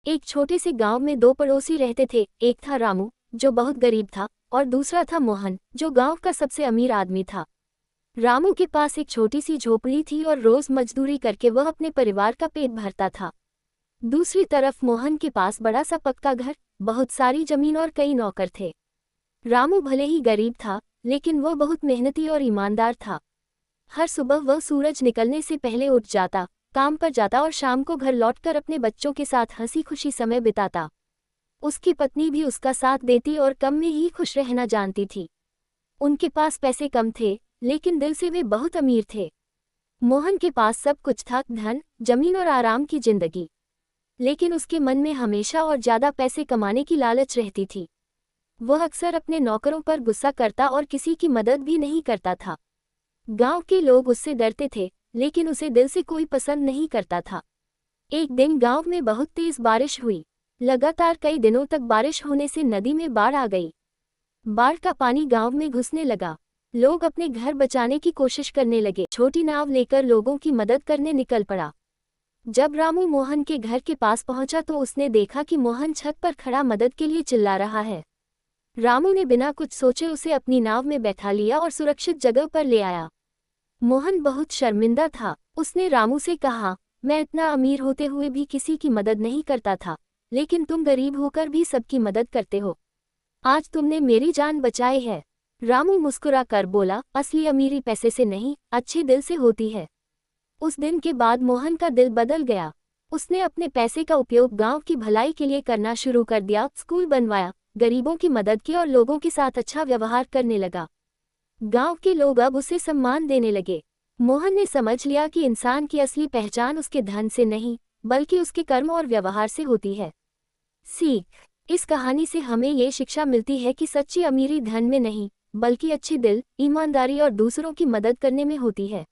एक छोटे से गांव में दो पड़ोसी रहते थे। एक था रामू, जो बहुत गरीब था, और दूसरा था मोहन, जो गांव का सबसे अमीर आदमी था। रामू के पास एक छोटी सी झोपड़ी थी और रोज मजदूरी करके वह अपने परिवार का पेट भरता था। दूसरी तरफ मोहन के पास बड़ा सा पक्का घर, बहुत सारी जमीन और कई नौकर थे। रामू भले ही गरीब था, लेकिन वह बहुत मेहनती और ईमानदार था। हर सुबह वह सूरज निकलने से पहले उठ जाता, काम पर जाता और शाम को घर लौटकर अपने बच्चों के साथ हंसी खुशी समय बिताता। उसकी पत्नी भी उसका साथ देती और कम में ही खुश रहना जानती थी। उनके पास पैसे कम थे, लेकिन दिल से वे बहुत अमीर थे। मोहन के पास सब कुछ था, धन, जमीन और आराम की जिंदगी। लेकिन उसके मन में हमेशा और ज्यादा पैसे कमाने की लालच रहती थी। वह अक्सर अपने नौकरों पर गुस्सा करता और किसी की मदद भी नहीं करता था। गांव के लोग उससे डरते थे, लेकिन उसे दिल से कोई पसंद नहीं करता था। एक दिन गांव में बहुत तेज बारिश हुई। लगातार कई दिनों तक बारिश होने से नदी में बाढ़ आ गई। बाढ़ का पानी गांव में घुसने लगा। लोग अपने घर बचाने की कोशिश करने लगे। छोटी नाव लेकर लोगों की मदद करने निकल पड़ा। जब रामू मोहन के घर के पास पहुंचा तो उसने देखा कि मोहन छत पर खड़ा मदद के लिए चिल्ला रहा है। रामू ने बिना कुछ सोचे उसे अपनी नाव में बैठा लिया और सुरक्षित जगह पर ले आया। मोहन बहुत शर्मिंदा था। उसने रामू से कहा, मैं इतना अमीर होते हुए भी किसी की मदद नहीं करता था, लेकिन तुम गरीब होकर भी सबकी मदद करते हो। आज तुमने मेरी जान बचाई है। रामू मुस्कुरा कर बोला, असली अमीरी पैसे से नहीं, अच्छे दिल से होती है। उस दिन के बाद मोहन का दिल बदल गया। उसने अपने पैसे का उपयोग गांव की भलाई के लिए करना शुरू कर दिया। स्कूल बनवाया, गरीबों की मदद की और लोगों के साथ अच्छा व्यवहार करने लगा। गांव के लोग अब उसे सम्मान देने लगे। मोहन ने समझ लिया कि इंसान की असली पहचान उसके धन से नहीं, बल्कि उसके कर्म और व्यवहार से होती है। सीख: इस कहानी से हमें ये शिक्षा मिलती है कि सच्ची अमीरी धन में नहीं, बल्कि अच्छे दिल, ईमानदारी और दूसरों की मदद करने में होती है।